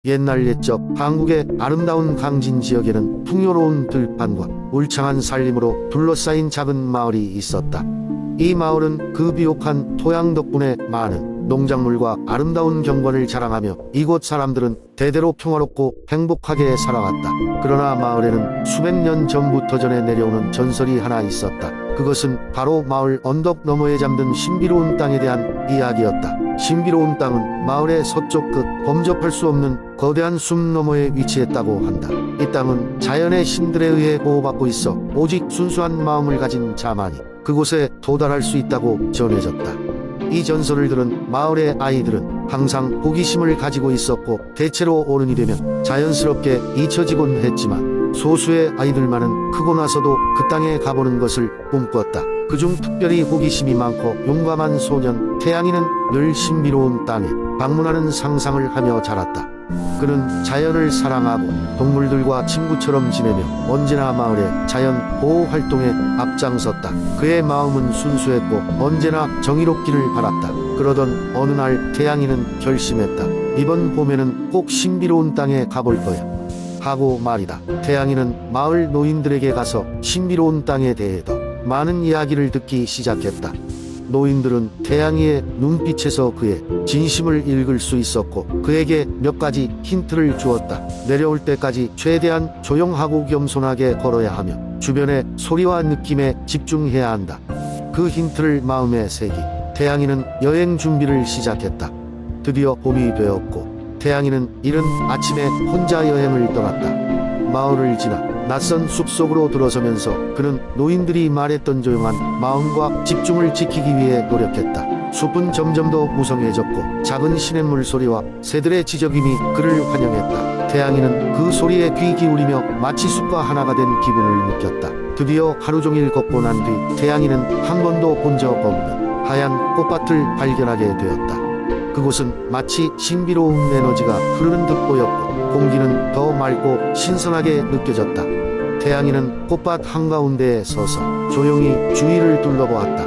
옛날 옛적 한국의 아름다운 강진 지역에는 풍요로운 들판과 울창한 산림으로 둘러싸인 작은 마을이 있었다. 이 마을은 그 비옥한 토양 덕분에 많은 농작물과 아름다운 경관을 자랑하며 이곳 사람들은 대대로 평화롭고 행복하게 살아왔다. 그러나 마을에는 수백 년 전부터 전해 내려오는 전설이 하나 있었다. 그것은 바로 마을 언덕 너머에 잠든 신비로운 땅에 대한 이야기였다. 신비로운 땅은 마을의 서쪽 끝 범접할 수 없는 거대한 숲 너머에 위치했다고 한다. 이 땅은 자연의 신들에 의해 보호받고 있어 오직 순수한 마음을 가진 자만이 그곳에 도달할 수 있다고 전해졌다. 이 전설을 들은 마을의 아이들은 항상 호기심을 가지고 있었고 대체로 어른이 되면 자연스럽게 잊혀지곤 했지만 소수의 아이들만은 크고 나서도 그 땅에 가보는 것을 꿈꿨다. 그중 특별히 호기심이 많고 용감한 소년 태양이는 늘 신비로운 땅에 방문하는 상상을 하며 자랐다. 그는 자연을 사랑하고 동물들과 친구처럼 지내며 언제나 마을의 자연 보호 활동에 앞장섰다. 그의 마음은 순수했고 언제나 정의롭기를 바랐다. 그러던 어느 날 태양이는 결심했다. 이번 봄에는 꼭 신비로운 땅에 가볼 거야 하고 말이다. 태양이는 마을 노인들에게 가서 신비로운 땅에 대해 더 많은 이야기를 듣기 시작했다. 노인들은 태양이의 눈빛에서 그의 진심을 읽을 수 있었고 그에게 몇 가지 힌트를 주었다. 내려올 때까지 최대한 조용하고 겸손하게 걸어야 하며 주변의 소리와 느낌에 집중해야 한다. 그 힌트를 마음에 새기 태양이는 여행 준비를 시작했다. 드디어 봄이 되었고 태양이는 이른 아침에 혼자 여행을 떠났다. 마을을 지나 낯선 숲속으로 들어서면서 그는 노인들이 말했던 조용한 마음과 집중을 지키기 위해 노력했다. 숲은 점점 더 무성해졌고 작은 시냇물 소리와 새들의 지저귀이 그를 환영했다. 태양이는 그 소리에 귀 기울이며 마치 숲과 하나가 된 기분을 느꼈다. 드디어 하루 종일 걷고 난 뒤 태양이는 한 번도 본 적 없는 하얀 꽃밭을 발견하게 되었다. 그곳은 마치 신비로운 에너지가 흐르는 듯 보였고 공기는 더 맑고 신선하게 느껴졌다. 태양이는 꽃밭 한가운데에 서서 조용히 주위를 둘러보았다.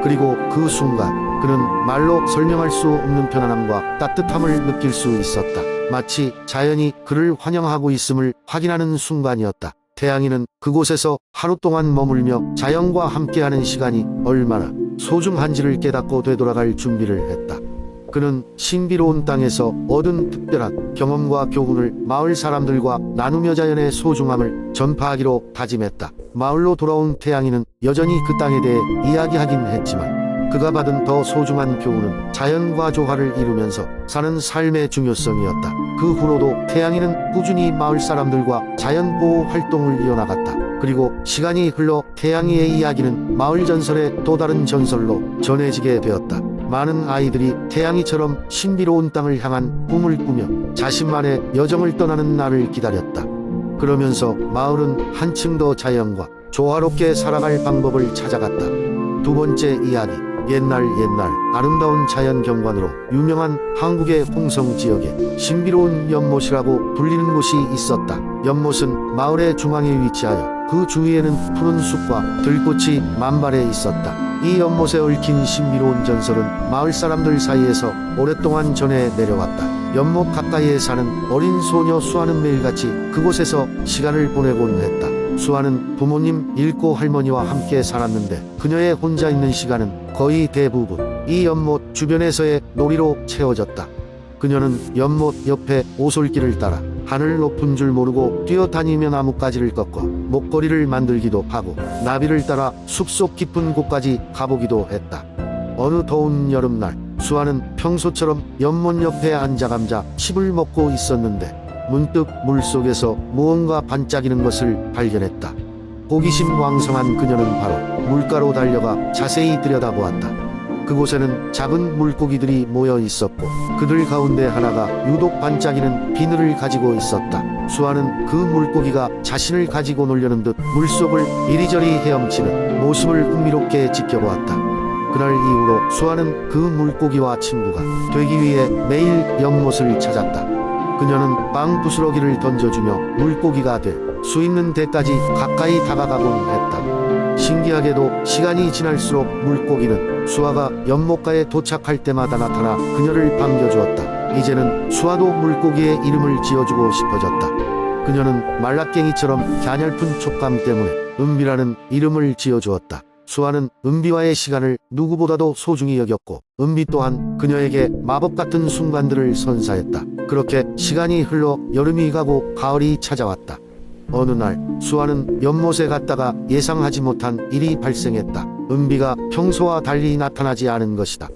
그리고 그 순간 그는 말로 설명할 수 없는 편안함과 따뜻함을 느낄 수 있었다. 마치 자연이 그를 환영하고 있음을 확인하는 순간이었다. 태양이는 그곳에서 하루 동안 머물며 자연과 함께하는 시간이 얼마나 소중한지를 깨닫고 되돌아갈 준비를 했다. 그는 신비로운 땅에서 얻은 특별한 경험과 교훈을 마을 사람들과 나누며 자연의 소중함을 전파하기로 다짐했다. 마을로 돌아온 태양이는 여전히 그 땅에 대해 이야기하긴 했지만 그가 받은 더 소중한 교훈은 자연과 조화를 이루면서 사는 삶의 중요성이었다. 그 후로도 태양이는 꾸준히 마을 사람들과 자연 보호 활동을 이어나갔다. 그리고 시간이 흘러 태양이의 이야기는 마을 전설의 또 다른 전설로 전해지게 되었다. 많은 아이들이 태양이처럼 신비로운 땅을 향한 꿈을 꾸며 자신만의 여정을 떠나는 날을 기다렸다. 그러면서 마을은 한층 더 자연과 조화롭게 살아갈 방법을 찾아갔다. 두 번째 이야기. 옛날 아름다운 자연 경관으로 유명한 한국의 홍성 지역에 신비로운 연못이라고 불리는 곳이 있었다. 연못은 마을의 중앙에 위치하여 그 주위에는 푸른 숲과 들꽃이 만발해 있었다. 이 연못에 얽힌 신비로운 전설은 마을 사람들 사이에서 오랫동안 전해 내려왔다. 연못 가까이에 사는 어린 소녀 수아는 매일같이 그곳에서 시간을 보내곤 했다. 수아는 부모님 잃고 할머니와 함께 살았는데 그녀의 혼자 있는 시간은 거의 대부분 이 연못 주변에서의 놀이로 채워졌다. 그녀는 연못 옆에 오솔길을 따라 하늘 높은 줄 모르고 뛰어다니며 나뭇가지를 꺾어 목걸이를 만들기도 하고 나비를 따라 숲속 깊은 곳까지 가보기도 했다. 어느 더운 여름날 수아는 평소처럼 연못 옆에 앉아감자 칩을 먹고 있었는데 문득 물속에서 무언가 반짝이는 것을 발견했다. 호기심 왕성한 그녀는 바로 물가로 달려가 자세히 들여다보았다. 그곳에는 작은 물고기들이 모여 있었고 그들 가운데 하나가 유독 반짝이는 비늘을 가지고 있었다. 수아는 그 물고기가 자신을 가지고 놀려는 듯 물속을 이리저리 헤엄치는 모습을 흥미롭게 지켜보았다. 그날 이후로 수아는 그 물고기와 친구가 되기 위해 매일 연못을 찾았다. 그녀는 빵 부스러기를 던져주며 물고기가 될 수 있는 데까지 가까이 다가가곤 했다. 신기하게도 시간이 지날수록 물고기는 수아가 연못가에 도착할 때마다 나타나 그녀를 반겨주었다. 이제는 수아도 물고기의 이름을 지어주고 싶어졌다. 그녀는 말라깽이처럼 갸냘픈 촉감 때문에 은비라는 이름을 지어주었다. 수아는 은비와의 시간을 누구보다도 소중히 여겼고 은비 또한 그녀에게 마법 같은 순간들을 선사했다. 그렇게 시간이 흘러 여름이 가고 가을이 찾아왔다. 어느 날 수아는 연못에 갔다가 예상하지 못한 일이 발생했다. 은비가 평소와 달리 나타나지 않은 것이다.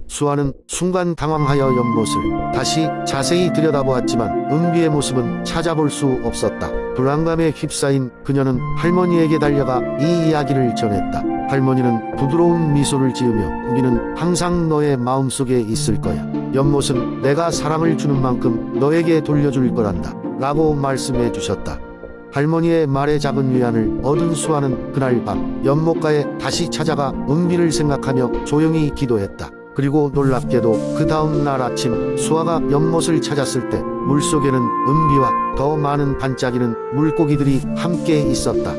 수아는 순간 당황하여 연못을 다시 자세히 들여다보았지만 은비의 모습은 찾아볼 수 없었다. 불안감에 휩싸인 그녀는 할머니에게 달려가 이 이야기를 전했다. 할머니는 부드러운 미소를 지으며 은비는 항상 너의 마음속에 있을 거야. 연못은 내가 사랑을 주는 만큼 너에게 돌려줄 거란다 라고 말씀해 주셨다. 할머니의 말에 작은 위안을 얻은 수아는 그날 밤 연못가에 다시 찾아가 은비를 생각하며 조용히 기도했다. 그리고 놀랍게도 그 다음 날 아침 수아가 연못을 찾았을 때 물속에는 은비와 더 많은 반짝이는 물고기들이 함께 있었다.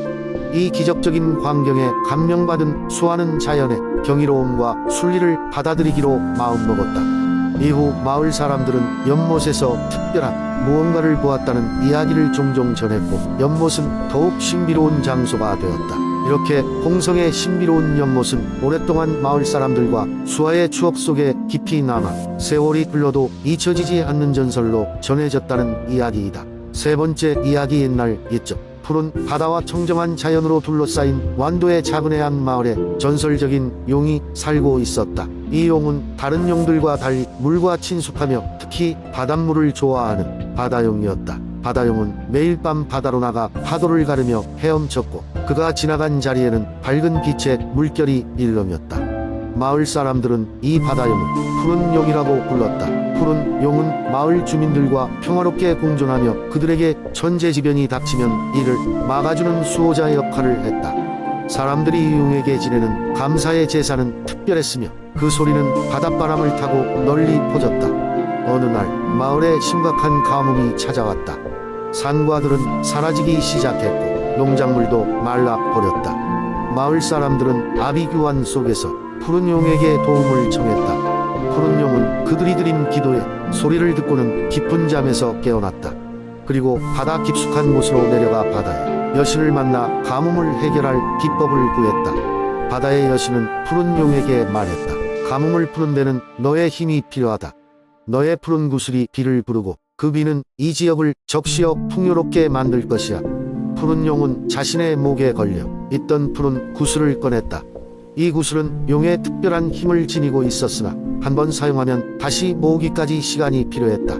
이 기적적인 광경에 감명받은 수아는 자연의 경이로움과 순리를 받아들이기로 마음먹었다. 이후 마을 사람들은 연못에서 특별한 무언가를 보았다는 이야기를 종종 전했고 연못은 더욱 신비로운 장소가 되었다. 이렇게 홍성의 신비로운 연못은 오랫동안 마을 사람들과 수아의 추억 속에 깊이 남아 세월이 흘러도 잊혀지지 않는 전설로 전해졌다는 이야기이다. 세 번째 이야기. 옛날 옛적 푸른 바다와 청정한 자연으로 둘러싸인 완도의 작은 해안 마을에 전설적인 용이 살고 있었다. 이 용은 다른 용들과 달리 물과 친숙하며 특히 바닷물을 좋아하는 바다용이었다. 바다용은 매일 밤 바다로 나가 파도를 가르며 헤엄쳤고 그가 지나간 자리에는 밝은 빛의 물결이 일렁였다. 마을 사람들은 이 바다용을 푸른 용이라고 불렀다. 푸른 용은 마을 주민들과 평화롭게 공존하며 그들에게 천재지변이 닥치면 이를 막아주는 수호자 역할을 했다. 사람들이 이 용에게 지내는 감사의 제사는 특별했으며 그 소리는 바닷바람을 타고 널리 퍼졌다. 어느 날 마을에 심각한 가뭄이 찾아왔다. 산과들은 사라지기 시작했고 농작물도 말라버렸다. 마을 사람들은 아비규환 속에서 푸른 용에게 도움을 청했다. 푸른 용은 그들이 드린 기도에 소리를 듣고는 깊은 잠에서 깨어났다. 그리고 바다 깊숙한 곳으로 내려가 바다의 여신을 만나 가뭄을 해결할 비법을 구했다. 바다의 여신은 푸른 용에게 말했다. 가뭄을 푸는 데는 너의 힘이 필요하다. 너의 푸른 구슬이 비를 부르고 그 비는 이 지역을 적시어 풍요롭게 만들 것이야. 푸른 용은 자신의 목에 걸려 있던 푸른 구슬을 꺼냈다. 이 구슬은 용의 특별한 힘을 지니고 있었으나 한번 사용하면 다시 모으기까지 시간이 필요했다.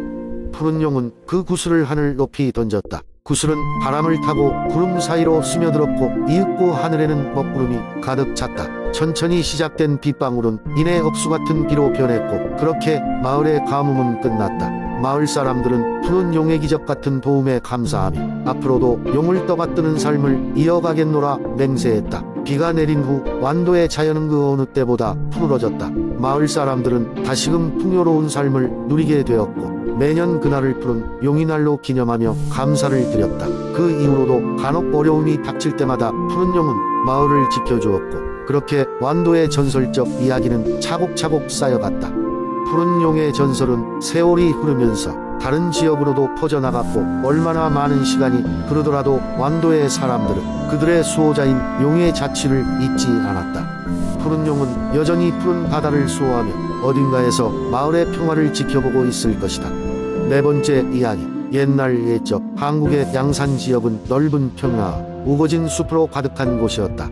푸른 용은 그 구슬을 하늘 높이 던졌다. 구슬은 바람을 타고 구름 사이로 스며들었고 이윽고 하늘에는 먹구름이 가득 찼다. 천천히 시작된 빗방울은 이내 억수 같은 비로 변했고 그렇게 마을의 가뭄은 끝났다. 마을 사람들은 푸른 용의 기적 같은 도움에 감사하며 앞으로도 용을 떠받드는 삶을 이어가겠노라 맹세했다. 비가 내린 후 완도의 자연은 그 어느 때보다 푸르러졌다. 마을 사람들은 다시금 풍요로운 삶을 누리게 되었고 매년 그날을 푸른 용의 날로 기념하며 감사를 드렸다. 그 이후로도 간혹 어려움이 닥칠 때마다 푸른 용은 마을을 지켜주었고 그렇게 완도의 전설적 이야기는 차곡차곡 쌓여갔다. 푸른 용의 전설은 세월이 흐르면서 다른 지역으로도 퍼져나갔고 얼마나 많은 시간이 흐르더라도 완도의 사람들은 그들의 수호자인 용의 자취를 잊지 않았다. 푸른 용은 여전히 푸른 바다를 수호하며 어딘가에서 마을의 평화를 지켜보고 있을 것이다. 네 번째 이야기. 옛날 옛적 한국의 양산 지역은 넓은 평야와 우거진 숲으로 가득한 곳이었다.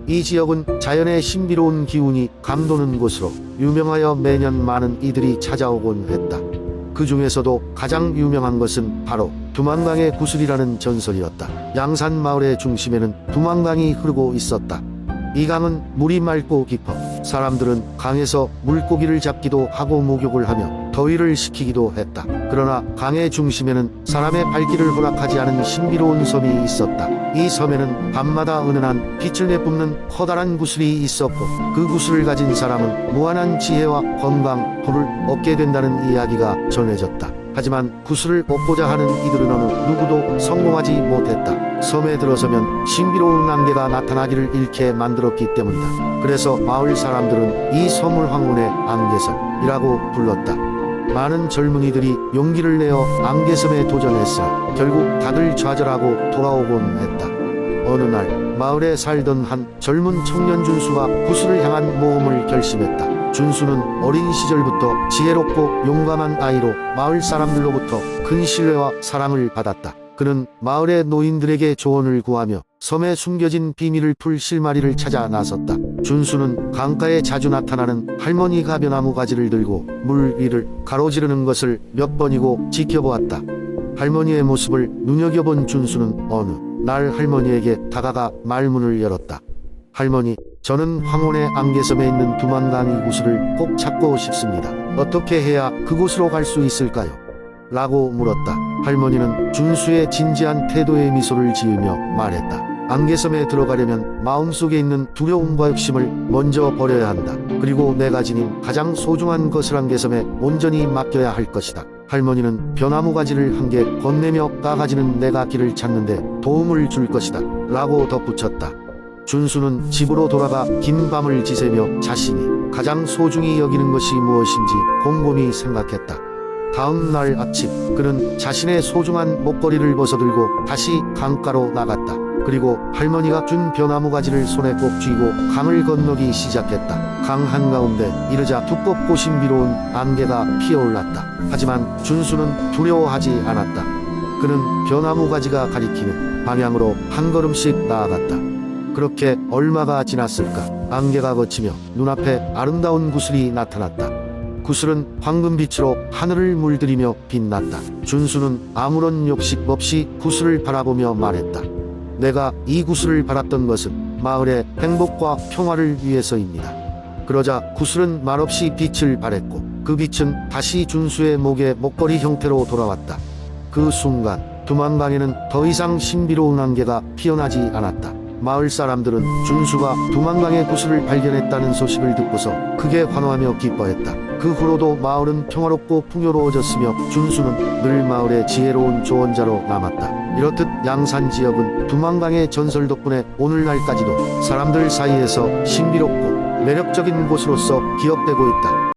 이 지역은 자연의 신비로운 기운이 감도는 곳으로 유명하여 매년 많은 이들이 찾아오곤 했다. 그 중에서도 가장 유명한 것은 바로 두만강의 구슬이라는 전설이었다. 양산 마을의 중심에는 두만강이 흐르고 있었다. 이 강은 물이 맑고 깊어 사람들은 강에서 물고기를 잡기도 하고 목욕을 하며 더위를 식히기도 했다. 그러나 강의 중심에는 사람의 발길을 허락하지 않은 신비로운 섬이 있었다. 이 섬에는 밤마다 은은한 빛을 내뿜는 커다란 구슬이 있었고 그 구슬을 가진 사람은 무한한 지혜와 건강, 부를 얻게 된다는 이야기가 전해졌다. 하지만 구슬을 얻고자 하는 이들은 어느 누구도 성공하지 못했다. 섬에 들어서면 신비로운 안개가 나타나기를 잃게 만들었기 때문이다. 그래서 마을 사람들은 이 섬을 황혼의 안개섬이라고 불렀다. 많은 젊은이들이 용기를 내어 안개섬에 도전했어. 결국 다들 좌절하고 돌아오곤 했다. 어느 날 마을에 살던 한 젊은 청년 준수가 구슬을 향한 모험을 결심했다. 준수는 어린 시절부터 지혜롭고 용감한 아이로 마을 사람들로부터 큰 신뢰와 사랑을 받았다. 그는 마을의 노인들에게 조언을 구하며 섬에 숨겨진 비밀을 풀 실마리를 찾아 나섰다. 준수는 강가에 자주 나타나는 할머니 가벼나무 가지를 들고 물 위를 가로지르는 것을 몇 번이고 지켜보았다. 할머니의 모습을 눈여겨본 준수는 어느 날 할머니에게 다가가 말문을 열었다. 할머니, 저는 황혼의 안개섬에 있는 두만강 이구슬을 꼭 찾고 싶습니다. 어떻게 해야 그곳으로 갈 수 있을까요? 라고 물었다. 할머니는 준수의 진지한 태도에 미소를 지으며 말했다. 안개섬에 들어가려면 마음속에 있는 두려움과 욕심을 먼저 버려야 한다. 그리고 내가 지닌 가장 소중한 것을 안개섬에 온전히 맡겨야 할 것이다. 할머니는 벼나무 가지를 한 개 건네며 까가지는 내가 길을 찾는데 도움을 줄 것이다. 라고 덧붙였다. 준수는 집으로 돌아가 긴 밤을 지새며 자신이 가장 소중히 여기는 것이 무엇인지 곰곰이 생각했다. 다음 날 아침 그는 자신의 소중한 목걸이를 벗어들고 다시 강가로 나갔다. 그리고 할머니가 준 벼나무 가지를 손에 꼭 쥐고 강을 건너기 시작했다. 강 한가운데 이르자 두껍고 신비로운 안개가 피어올랐다. 하지만 준수는 두려워하지 않았다. 그는 벼나무 가지가 가리키는 방향으로 한 걸음씩 나아갔다. 그렇게 얼마가 지났을까? 안개가 걷히며 눈앞에 아름다운 구슬이 나타났다. 구슬은 황금빛으로 하늘을 물들이며 빛났다. 준수는 아무런 욕심 없이 구슬을 바라보며 말했다. 내가 이 구슬을 바랐던 것은 마을의 행복과 평화를 위해서입니다. 그러자 구슬은 말없이 빛을 발했고 그 빛은 다시 준수의 목에 목걸이 형태로 돌아왔다. 그 순간 두만강에는 더 이상 신비로운 안개가 피어나지 않았다. 마을 사람들은 준수가 두만강의 구슬을 발견했다는 소식을 듣고서 크게 환호하며 기뻐했다. 그 후로도 마을은 평화롭고 풍요로워졌으며 준수는 늘 마을의 지혜로운 조언자로 남았다. 이렇듯 양산 지역은 두만강의 전설 덕분에 오늘날까지도 사람들 사이에서 신비롭고 매력적인 곳으로서 기억되고 있다.